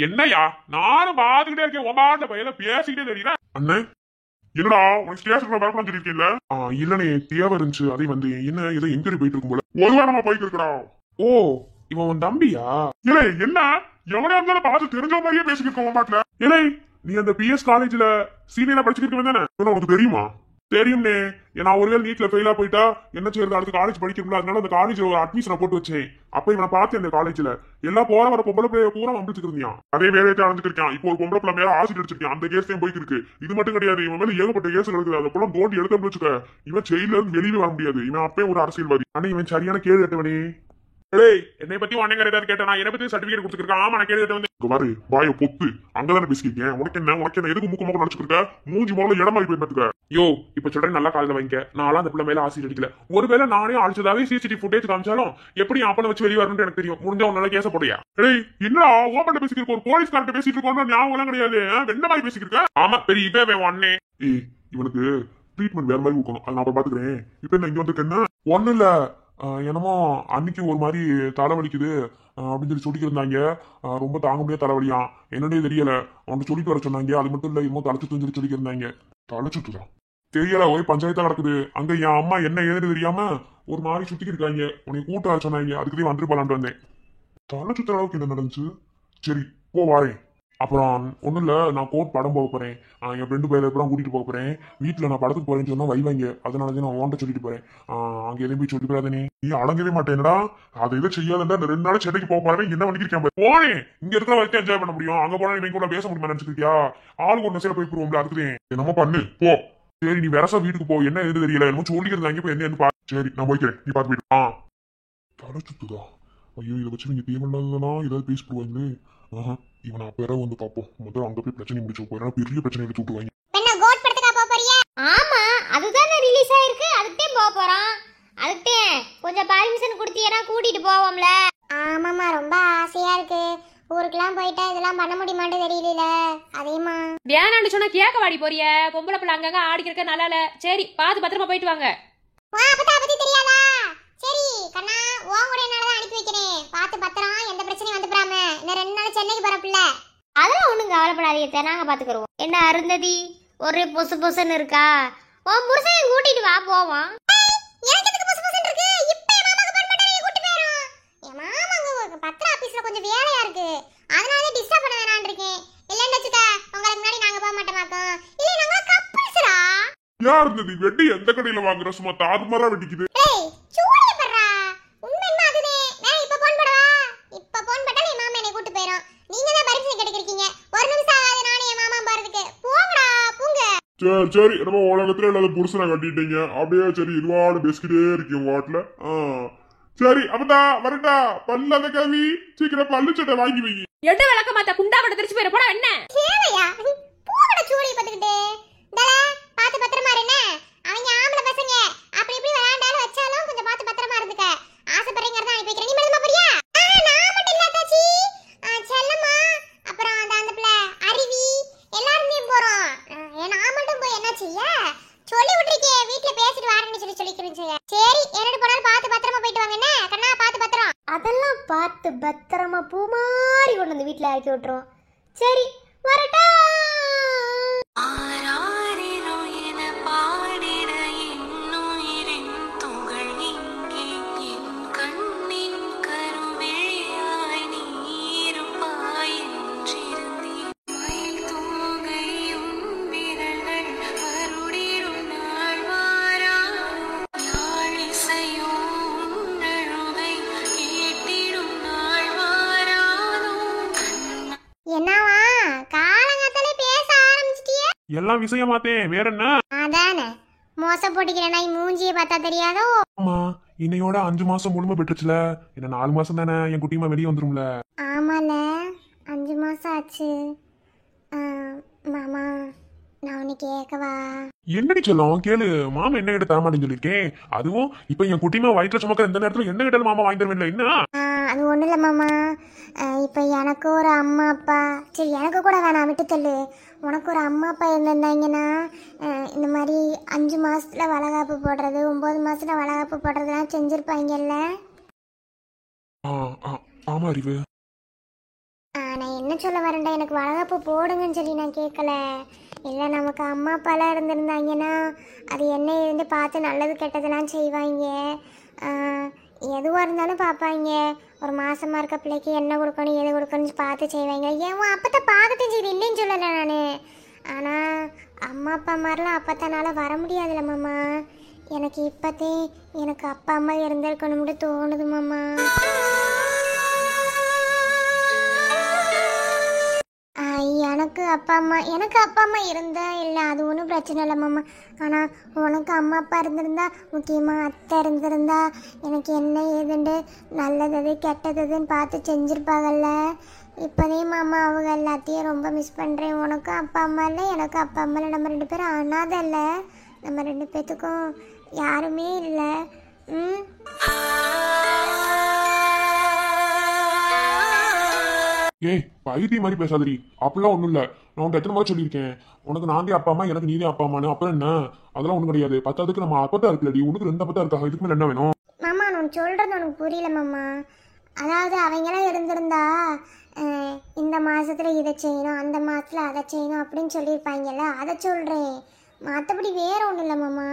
என்னையா நானும் பாத்துக்கிட்டே இருக்கேன். உமாண்ட பையல பேசிக்கிட்டே தெரியல. அண்ணே என்னடா உனக்கு ஸ்டேஷன்ல வரக்கூடாது சொல்லிருக்கீங்களா? இல்லனே தேவை இருந்துச்சு, அதை வந்து என்ன ஏதோ என்கொயரி போயிட்டு இருக்கும் போல. ஒரு வாரமா போயிட்டு இருக்கா? ஓ இவன் உன் தம்பியா? இல்லை என்ன எவனா இருந்தாலும் பார்த்து தெரிஞ்ச மாதிரியே பேசிக்கிட்டு மாட்டல. இல்லை நீ அந்த பிஎஸ் காலேஜ்ல சீனியரா படிச்சுக்கிட்டு தானே? உனக்கு தெரியுமா? தெரியும்னே. நான் ஒருவேளை நீட்ல ஃபெயிலா போயிட்டா என்ன செய்யறது? அடுத்து காலேஜ் படிக்கணும்ல, அதனால அந்த காலேஜ்ல ஒரு அட்மிஷனை போட்டு வச்சேன். அப்ப இவனை பார்த்து அந்த காலேஜ்ல எல்லாம் போற வர பொம்பளை பிள்ளைய பூரா அம்பிச்சுட்டு இருந்தான். அதே வேலையை அடைஞ்சிருக்கான். இப்போ ஒரு பொம்பளை பிள்ளை மேல ஆசிட் அடிச்சிருக்கான். அந்த கேஸையும் போயிட்டு இருக்கு. இது மட்டும் கிடையாது, இவன் மேல ஏகப்பட்ட கேஸ் இருக்குது. அதை போல தோண்டி எடுத்து வச்சுக்க, இவன் ஜெயில இருந்து வெளியே வர முடியாது. இவன் அப்பே ஒரு அரசியல்வாதி. ஆனா இவன் சரியான கேள்வி கேட்டவனே. என்னை பத்தி உடனே கேட்டா என்ன பத்தி சர்டிபிகேட் கொடுத்துருக்கான். ஆமா நான் கேள்வி வந்து பாரு வாய பொத்து அங்கதானே பேசிருக்கேன். உனக்கு என்ன எதுக்கு மூக்க மூக்க நினைச்சுக்க? மூஞ்சி முதல்ல இடம் மாதிரி போய் யோ இப்ப சொல்றேன், நல்லா காலையில வாங்க. நான்லாம் அந்த பிள்ளை மேல ஆசிட் அடிக்கல. ஒருவேளை நானே அழிச்சதாவே சிசிடிவி ஃபுட்டேஜ் காமிச்சாலும் எப்படி அப்பனை வச்சு வெளியே வரணும்னு எனக்கு தெரியும். முடிஞ்சா உன்னால கேச போடையா? என்ன ஓப்பன் பேசிக்கிட்டு ஒரு போலீஸ் கார்ட்ட பேசிட்டு இருக்கோம் ஞாபகம் எல்லாம் கிடையாது. என்ன மாதிரி பேசிக்கிட்டு? ஆமா பெரிய இப்ப அண்ணே இவனுக்கு ட்ரீட்மெண்ட் வேற மாதிரி கொடுக்கணும். அது நான் அப்புறம் பாத்துக்கிறேன். இப்ப என்ன இங்க வந்துருக்கேன்னா ஒண்ணு இல்ல, என்னமோ அன்னைக்கு ஒரு மாதிரி தலைவலிக்குது அப்படின்னு சொல்லி சொல்லிட்டு இருந்தாங்க. ரொம்ப தாங்க முடியாத தலைவலியா என்னன்னே தெரியல. அவன் சொல்லிட்டு வர சொன்னாங்க. அது மட்டும் இல்ல, இன்னும் தலைச்சுட்டு சொல்லி சொல்லிட்டு இருந்தாங்க. தலைச்சுட்டுதான் தெரியல, ஒரே பஞ்சாயத்தா நடக்குது அங்க. என் அம்மா என்ன ஏதுன்னு தெரியாம ஒரு மாதிரி சுத்திக்கிட்டு இருக்காங்க. உனக்கு கூட்ட வர சொன்னாங்க. அதுக்குதான் வந்துட்டு போலான்ட்டு வந்தேன். தலை சுத்துற அளவுக்கு என்ன நடந்துச்சு? சரி போ வாரேன். அப்புறம் ஒன்றும் இல்லை, நான் கோர்ட் படம் போக போகிறேன். என் ஃப்ரெண்டு பையில எப்பறம் கூட்டிகிட்டு போக போகிறேன். வீட்டில் நான் படத்துக்கு போகிறேன்னு சொன்னால் வைவாங்க. அதனால தான் நான் ஓன்ட்ட சொல்லிட்டு போகிறேன். அங்கே எதுவும் போய் சொல்லி போடாத. நீ அடங்கவே மாட்டேன்டா. அதை எதை செய்யாதுன்னா இந்த 2 நாள் சென்னைக்கு போக போகிறேன். என்ன பண்ணிக்கிறேன் போனேன். இங்கே இருக்கிற வரைக்கும் என்ஜாய் பண்ண முடியும். அங்கே போனால் இவங்க கூட பேச முடியுமா நினச்சிக்கிட்டியா? ஆளுக்கு ஒரு நெசையில போய் போடுவோம்ல, அதுக்கு என்னமோ பண்ணு போ. சரி நீ வெரசா வீட்டுக்கு போ. என்ன எது தெரியல, என்னமோ சொல்லிக்கிறதாங்க. போய் என்ன பா. சரி நான் போய்க்கிறேன், நீ பார்த்து போயிட்டு. தலை சுத்துதா? ஐயோ, இதை வச்சு நீங்க தேவையில்லாததுனா ஏதாவது பேசி போடுவாங்களே. இவன் அப்ப வந்து பார்ப்போம். முதல்ல அங்க போய் பிரச்சனை முடிச்சு போயிடலாம். பெரிய பிரச்சனை எடுத்து விட்டுவாங்க. என்ன கோட் படத்துக்கா போக போறியா? ஆமா, அதுதானே ரிலீஸ் ஆயிருக்கு. அதுக்கே போக போறோம். அதுக்கே கொஞ்சம் பர்மிஷன் கொடுத்தீனா கூட்டிட்டு போவோம்ல. ஆமாமா, ரொம்ப ஆசையா இருக்கு. ஊருக்குலாம் போயிட்டா இதெல்லாம் பண்ண முடியுமான்னு தெரியல. அதேமா வேணான்னு சொன்னா கேட்க வாடி போறிய. பொம்பளை பிள்ளை அங்கங்க ஆடிக்கிறக்க நல்லா இல்ல. சரி பார்த்து பத்திரமா போயிட்டு வாங்க. பத்தி தெரியாதா? சரி கண்ணா, உன் கூட என்னாலதான் அனுப்பி வைக்கிறேன். பார்த்து பத்திரம், எந்த பிரச்சனையும் வந்துடாம. இன்னும் 2 நாள் சென்னைக்கு போறப்பில்ல. அதெல்லாம் ஒண்ணும் கவலைப்படாதீங்க, நாங்க பாத்துக்கிறோம். என்ன அருந்ததி ஒரே பொசு பொசுன்னு இருக்கா? உன் புருஷன் கூட்டிட்டு வா போவோம். எனக்கு எதுக்கு பொசு பொசுன்னு இருக்கு? இப்ப என் மாமாக்கு போன் பண்ணா கூட்டி போறோம். என் மாமாங்க பத்திர ஆபீஸ்ல கொஞ்சம் வேலையா இருக்கு. அதனால டிஸ்டர்ப் பண்ண வேணாம்னு இருக்கேன். இல்லன்னு வெச்சுக்க, உங்களுக்கு முன்னாடி நாங்க போக மாட்டோமாக்கோம். இல்ல நாங்க கப்பிள்ஸ்டா. யார் இருந்தது வெட்டி எந்த கடையில வாங்குற? சும்மா தாறுமாறா வெட்டிக்குது. ஏய் சூரிய பர்றா, உண்மை என்ன அதுனே? நான் இப்ப போன் பண்ணவா? இப்ப போன் பண்ணா என் மாமா என்னை கூட்டி போயிடும். நீங்க தான் பர்மிஷன் கேட்டுக்கிருக்கீங்க. ஒரு நிமிஷம் ஆகாது நானே என் மாமா போறதுக்கு. போங்கடா போங்க. சரி சரி, நம்ம உலகத்துல இல்லாத புருஷனை கட்டிட்டீங்க. அப்படியே சரி இதுவாடு பேசிக்கிட்டே இருக்கீங்க வாட்ல. சரி அப்பதா வரட்டா. பல்லாத கவி சீக்கிரம் பல்லு சட்டை வாங்கி வை. எட்டு விளக்க மாத்த குண்டா கூட திருச்சி போயிட போடா. என்ன சேவையா? போங்கடா சூரிய பத்துக்கிட்டு. டல பாத்து பத்திரமா இருங்க. அவங்க ஆம்பளை பசங்க அப்படி இப்படி விளையாண்டாலும் வச்சாலும் கொஞ்சம் பாத்து பத்திரமா இருந்துக்க. ஆசைப்படுறீங்கறத அனுப்பி வைக்கிறேன். நீ மட்டுமா போறியா? நான் மட்டும் இல்ல தாச்சி. செல்லம்மா அப்புறம் அந்த பிள்ளை அருவி எல்லாரும் போறோம். நான் மட்டும் போய் என்ன செய்ய? சொல்லி விட்டுருக்கே வீட்ல பேசிட்டு வரேன்னு சொல்லிக்கிறேன். சரி என்னோட போனாலும் பாத்து பத்திரமா போயிட்டு வாங்க. என்ன கண்ணா பாத்து பத்திரம். அதெல்லாம் பார்த்து பத்திரமா பூ மாதிரி கொண்டு வந்து வீட்ல இறக்கி விட்டுரும். சரி வரட்டா. ஆராரிரோ என பாடிட இன்னுயிரின் துகள் இங்கே என் கண்ணின் கருவிழியாய் நீருப்பாய் என்றிருந்தேன். மயில் தூங்கை உன் விரல்கள் வருடிடும் நாள் வாரானோ. யாழிசையோ உன் அழுகை கேட்டிடும் நாள் வாரானோ. என்னவா காலங்காத்தால பேச ஆரம்பிச்சிட்டியே? எல்லாம் விஷயமாத்தேன், வேற என்ன? அதானே மோச போட்டுக்கிறேன். நான் மூஞ்சியை பார்த்தா தெரியாதோ? ஆமா, இன்னையோட 5 மாசம் முழுமை பெற்றுச்சுல. என்ன 4 மாசம் தானே, என் குட்டிமா வெளியே வந்துரும்ல. ஆமால 5 மாசம் ஆச்சு. மாமா நான் உன்னை கேட்கவா? என்னடி சொல்லும் கேளு. மாமா என்ன கிட்ட தரமாட்டேன்னு சொல்லியிருக்கேன். அதுவும் இப்ப என் குட்டிமா வயிற்றுல சுமக்கிற இந்த நேரத்துல என்ன கிட்ட மாமா வாங்கி தருவேன். என்ன அது ஒன்றும் இல்லை மாமா. இப்போ எனக்கு ஒரு அம்மா அப்பா, சரி எனக்கு கூட வேணாம் விட்டு தள்ளு. உனக்கு ஒரு அம்மா அப்பா இருந்திருந்தாங்கன்னா இந்த மாதிரி 5 மாசத்துல வளகாப்பு போடுறது 9 மாசத்துல வளகாப்பு போடுறதுலாம் செஞ்சுருப்பாங்கல்ல. ஆமா அறிவு. நான் என்ன சொல்ல வரேன்டா, எனக்கு வளகாப்பு போடுங்கன்னு சொல்லி நான் கேட்கல. இல்லை நமக்கு அம்மா அப்பாலாம் இருந்திருந்தாங்கன்னா அது என்ன இருந்து பார்த்து நல்லது கெட்டதெல்லாம் செய்வாங்க. எதுவாக இருந்தாலும் பார்ப்பாங்க. ஒரு மாசமாக இருக்க பிள்ளைக்கு என்ன கொடுக்கணும் எது கொடுக்கணும்னு பார்த்து செய்வாங்க. ஏன் அப்பத்தை பார்க்கட்டும் செய்து இல்லைன்னு சொல்லலை நான். ஆனால் அம்மா அப்பா மாதிரிலாம் அப்பத்தனால வர முடியாதுல்ல மாமா. எனக்கு இப்போத்தே எனக்கு அப்பா அம்மா இருந்திருக்கணும்னு தோணுது மாமா. எனக்கு அப்பா அம்மா இருந்தா இல்லை அது ஒன்றும் பிரச்சனை இல்லை மாமா. ஆனால் உனக்கு அம்மா அப்பா இருந்திருந்தா, முக்கியமாக அத்தை இருந்திருந்தா எனக்கு என்ன ஏதுண்டு நல்லது கெட்டதுன்னு பார்த்து செஞ்சுருப்பாங்கல்ல. இப்போதே மாமா அவங்க எல்லாத்தையும் ரொம்ப மிஸ் பண்ணுறேன். உனக்கும் அப்பா அம்மா இல்லை, எனக்கு அப்பா அம்மா இல்லை. நம்ம 2 பேரும் அனாதை இல்லை. நம்ம 2 பேத்துக்கும் யாருமே இல்லை. ஏய் பைத்திய மாதிரி பேசாதடி. அப்படிலாம் ஒண்ணும் இல்ல. நான் உன்கிட்ட எத்தனை மாதிரி சொல்லியிருக்கேன், உனக்கு நான்தே அப்பா அம்மா, எனக்கு நீதே அப்பா அம்மான்னு. அப்புறம் என்ன, அதெல்லாம் ஒண்ணும் கிடையாது. பத்தாவதுக்கு நம்ம அப்பத்தா இருக்குல்லடி, உனக்கு 2 அப்பத்தா இருக்கா, இதுக்கு மேல என்ன வேணும்? மாமா நான் சொல்றது உனக்கு புரியல மாமா. அதாவது அவங்களாம் இருந்திருந்தா இந்த மாசத்துல இதை செய்யணும், அந்த மாசத்துல அதை செய்யணும் அப்படின்னு சொல்லியிருப்பாங்கல்ல, அதை சொல்றேன். மற்றபடி வேற ஒன்றும் இல்லை மாமா.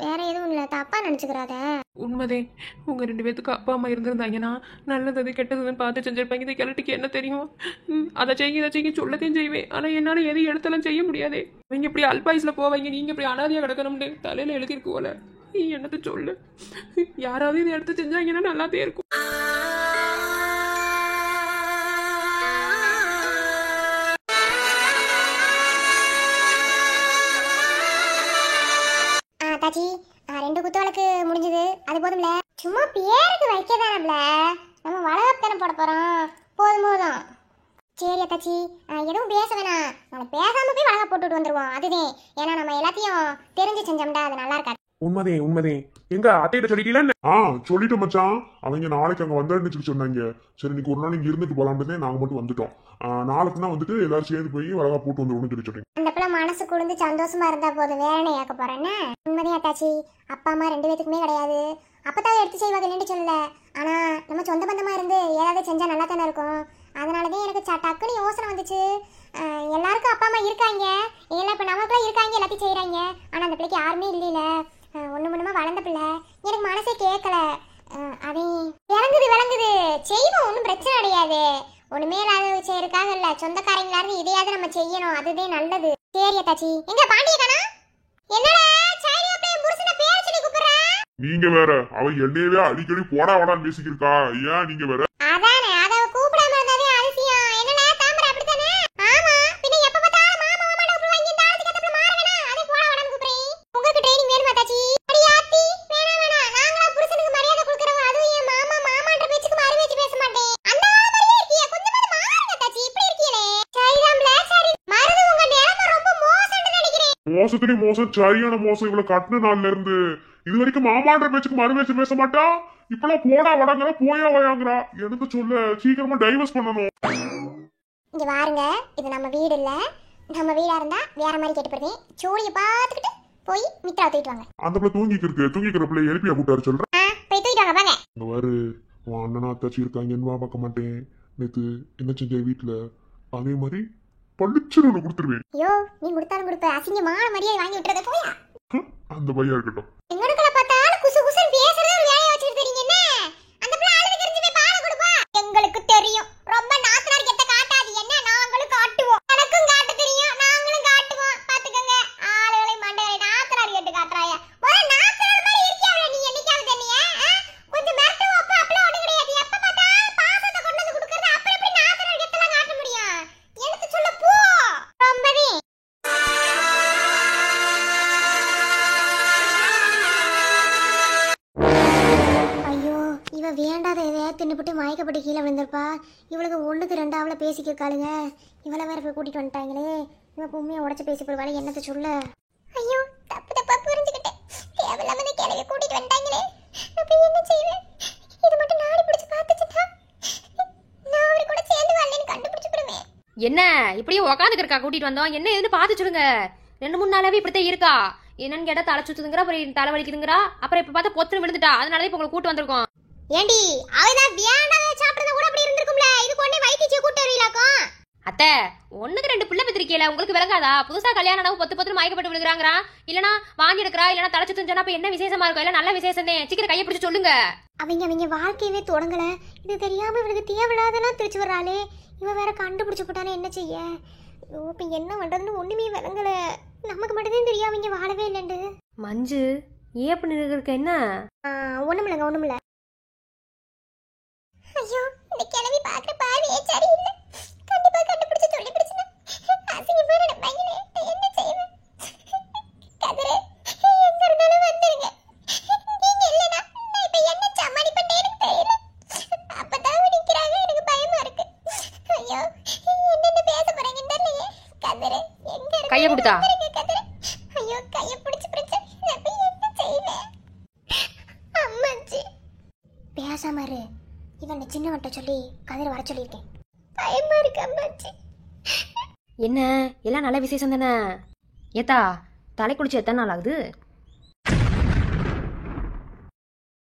வேற எதுவும் இல்லை, தப்பா நினச்சிக்கிறாத. உண்மைதே. உங்க 2 பேத்துக்கு அப்பா அம்மா இருந்திருந்தாங்கன்னா நல்லது கெட்டதுன்னு பார்த்து செஞ்சிருப்பாங்க. இந்த கிழட்டுக்கு என்ன தெரியும்? அதை செய்ய இதை செய்ய சொல்லத்தையும் செய்வேன். ஆனா என்னால எதையும் எடுத்தெல்லாம் செய்ய முடியாதே. நீங்க இப்படி அல்பாயுஸ்ல போவாங்க, நீங்க இப்படி அனாதையா கிடக்கணும்னு தலையில எழுதிருக்கு போல. நீ என்னத்தை சொல்லு. யாராவது இதை எடுத்து செஞ்சாங்கன்னா நல்லாதே இருக்கும். தாச்சி 2 குத்து விளக்கு முடிஞ்சது, அது போதும்ல. சும்மா பேருக்கு வைக்கதானம்ல, நம்ம வளகத்தனை போட போறோம். போதும். சரி அத்தாச்சி, எதுவும் பேச வேணாம். நம்ம பேசாம போய் வளக போட்டுட்டு வந்துருவோம். அதுதான். ஏன்னா நம்ம எல்லாத்தையும் தெரிஞ்சு செஞ்சோம்டா, அது நல்லா இருக்காது. உண்மைதே. எங்க அத்தையிட்ட சொல்லிட்டீங்களா? சொல்லிட்டு மச்சான். அவங்க நாளைக்கு அங்க வந்தேன்னு சொல்லி சொன்னாங்க. சரி இன்னைக்கு ஒரு நாள் இங்க இருந்துட்டு போலாம்னு நாங்க மட்டும் வந்துட்டோம். நாளைக்குன்னா வந்துட்டு எல்லாரும் சேர்ந்து போய் வளகா போட்டு வந்துடணும்னு சொல்லி சொல்றீங்க. அந்த பிள்ளை மனசு குளிர்ந்து சந்தோஷமா இருந்தா போதும், வேற என்ன ஏக்க போறேன்னு. உண்மைதான் அத்தாச்சி, அப்பா அம்மா 2 பேத்துக்குமே கிடையாது. அப்பதான் எடுத்து செய்வாங்கன்னு சொல்லல. ஆனா நம்ம சொந்த பந்தமா இருந்து ஏதாவது செஞ்சா நல்லா தானே இருக்கும். அதனாலதான் எனக்கு டக்குன்னு யோசனை வந்துச்சு. எல்லாருக்கும் அப்பா அம்மா இருக்காங்க, எல்லாம் இப்ப நமக்குலாம் இருக்காங்க, எல்லாத்தையும் செய்யறாங்க. ஆனா அந்த பிள்ளைக்கு யாருமே இல்லையில. ஒண்ணுமா வளர்ந்த பிள்ளை, எனக்கு மனசே கேட்கல. அதே விளங்குது செய்வோம், ஒன்றும் பிரச்சனை கிடையாது. ஒண்ணுமே இல்லாத செய்யறதுக்காக இல்ல, சொந்தக்காரங்களா இருந்து இதையாவது நம்ம செய்யணும், அதுதான் நல்லது. சரி அத்தாச்சி, எங்க பாண்டிய காணா? என்னடா சைனா அப்படியே புருஷனை பேர் சொல்லி கூப்பிடுறா? நீங்க வேற, அவ என்னையவே அடிக்கடி போடா வாடான்னு பேசிக்கிருக்கா. ஏன் நீங்க வேற? அதானே, அத கூப்பிடாம இருந்தாதே அதிசயம். என்னடா தாமரை அப்படித்தானே? ஆமா, பின்ன எப்ப பார்த்தாலும் மாமா மாமான்னு வாங்கி இந்த ஆளுக்கு கத்தப்பல மாறவேனா? அதே போடா வாடான்னு கூப்பிடுறேன். உங்களுக்கு ட்ரெய்னிங் வேணுமா அத்தாச்சி? அடியாத்தி வேணாம், நாங்களா புருஷனுக்கு மரியாதை கொடுக்கறோம். அதுவும் என் மாமா மாமான்ற பேச்சுக்கு மாறி வச்சு பேச மாட்டேன். அந்த மாதிரியே இருக்கியே, கொஞ்சமாவது மாறுங்க அத்தாச்சி. இப்படி இருக்கீங்களே. சரிதாம்ல, சரி. மருது உங்க நிலைமை ரொம்ப மோசம்னு நினைக்கிறேன். மோசத்துலயும் மோசம், சரியான மோசம். இவ்வளவு கட்டின நாள்ல இருந்து இது வரைக்கும் மாமான்ற பேச்சுக்கு மறு பேச்சு பேச மாட்டா. இப்பெல்லாம் போடா வடங்குறா, போயா வயாங்குறா. எனக்கு சொல்ல சீக்கிரமா டைவர்ஸ் பண்ணணும். இங்க பாருங்க, இது நம்ம வீடு இல்ல. நம்ம வீடா இருந்தா வேற மாதிரி கேட்டு போறேன். சோழிய பாத்துக்கிட்டு போய் மித்ரா தூக்கிட்டு வாங்க. அந்த பிள்ளை தூங்கிக்கிற பிள்ளை எழுப்பியா கூட்டாரு சொல்றேன். போய் தூக்கிட்டு வாங்க வாங்க. இங்க பாரு, உன் அண்ணனா அத்தாச்சி இருக்காங்கன்னு பார்க்க மாட்டேன். நேத்து என்ன செஞ்ச வீட்டுல அதே மாதிரி பளிச்சுன்னு ஒண்ணு கொடுத்துருவேன். ஐயோ, நீ கொடுத்தாலும் கொடுப்ப, அசிங்கமான மரியாதை வாங்கி விட்டுறத போயா. அந்த பையா இருக்கட்டும். எங்களுக்குள்ள பார்த்தாலும் குசு குசுன்னு பேசுறதே ஒரு வேலையை வச்சிட்டு இருக்கீங்க. என்ன அந்த பிள்ளை அழுது தெரிஞ்சு போய் பாலை கொடுப்பா. எங்களுக்கு தெரியும், ரொம்ப நாத்தனார் கெட்ட காட்டாது. என்ன நாங்களும் காட்டுவோம், எனக்கும் காட்ட தெரியும், நாங்களும் காட்டுவோம். பாத்துக்கங்க, ஆளுகளை மண்டைகளை நாத்தனார் கெட்டு காட்டுறாய. முதல்ல நாத்தனார் மாதிரி இருக்கியாவல நீ, என்னைக்காவது தண்ணியா கொஞ்சம் மிரட்டுவோம். அப்பெல்லாம் ஒண்ணு கிடையாது. எப்ப பார்த்தாலும் பாசத்தை கொண்டு வந்து கொடுக்கறது, அப்புறம் எப்படி நாத்தனார் கெட்டெல்லாம் காட்ட முடியும்? எனக்கு சொல்ல போ. ரொம்பவே வேண்டாத எதையா தின்னுபட்டு மயக்கப்பட்டு கீழே விழுந்திருப்பா. இவளுக்கு 1க்கு 2 பேசிக்கிருக்காளுங்க. இவளை வேற போய் கூட்டிட்டு வந்துட்டாங்களே. இவன் பொம்மையை உடச்சு பேசி போடுவாள், என்னத்தை சொல்ல. ஐயோ, தப்பா புரிஞ்சுக்கிட்டேன். தேவையில்லாம கிளவி கூட்டிட்டு வந்துட்டாங்களே. அப்ப என்ன செய்வேன்? இது மட்டும் நாடி பிடிச்சு பார்த்துச்சுட்டா நான் அவரு கூட சேர்ந்து வரலன்னு கண்டுபிடிச்சு போடுவேன். என்ன இப்படியே உக்காந்துக்கிறக்கா கூட்டிட்டு வந்தோம்? என்ன எதுன்னு பார்த்து சொல்லுங்க. 2-3 நாளாவே இப்படித்தான் இருக்கா. என்னன்னு கேட்டா தலை சுத்துதுங்கிறா, அப்புறம் தலை வலிக்குதுங்கிறா, அப்புறம் இப்ப பார்த்தா பொத்துன்னு விழுந்துட்டா. அதனாலதான் இப்ப உங்களை கூட்டு வந்திருக்கோம். ஏண்டி அவதான் வேண்டாத சாப்பிடுறத கூட அப்படி இருந்திருக்கும்ல. இது கொண்டே வைத்தியச்சே கூட்டு வருவீங்களாக்கும். அத்தை 1க்கு 2 பிள்ளை பெற்றிருக்கீல, உங்களுக்கு விளங்காதா? புதுசா கல்யாணம் பொத்து மயக்கப்பட்டு விழுகிறாங்கிறா, இல்லனா வாங்கி எடுக்கிறா, இல்லனா தலை சுத்துன்னு சொன்னா என்ன விசேஷமா இருக்கும்? இல்ல நல்ல விசேஷம் தான். சீக்கிரம் கையை பிடிச்சு சொல்லுங்க. அவங்க வாழ்க்கையவே தொடங்கல. இது தெரியாம இவளுக்கு தேவையில்லாதெல்லாம் திருச்சி வர்றாளே. இவ வேற கண்டுபிடிச்சு போட்டானே, என்ன செய்ய? இப்ப என்ன பண்றதுன்னு ஒண்ணுமே விளங்கல. நமக்கு மட்டும்தான் தெரியும் அவங்க வாழவே இல்லைண்டு. மஞ்சு ஏன் பண்ணி இருக்க? என்ன ஒண்ணுமில்ல. ஐயோ, இந்த கிளவி பாக்குற பார்வையே சரியில்லை. கண்டிப்பா கண்டுபிடிச்சு சொல்லி பிடிச்சுனா அசிங்கமா நினைப்பாங்களே. என்ன செய்வேன்? கதிரே, எங்க இருந்தாலும் வந்துருங்க. நீங்க இல்லைன்னா நான் இப்ப என்ன சமாளி பண்ணேன்னு எனக்கு தெரியல. அப்பதான் நிக்கிறாங்க, எனக்கு பயமா இருக்கு. ஐயோ, என்னென்ன பேச போறாங்கன்னு தெரியலையே. கதிரே, எங்க கையை கொடுத்தா? கதிரே, ஐயோ கையை பிடிச்சு பிடிச்சு அப்ப என்ன செய்வேன்? அம்மாச்சி பேசாம இரு. இவன் சின்னவன்ட்ட சொல்லி கதிரை வர சொல்லியிருக்கேன். பயமா இருக்கு அம்மாச்சி. என்ன எல்லாம் நல்ல விசேஷம் தானே? ஏத்தா தலை குளிச்சு எத்தனை நாள் ஆகுது?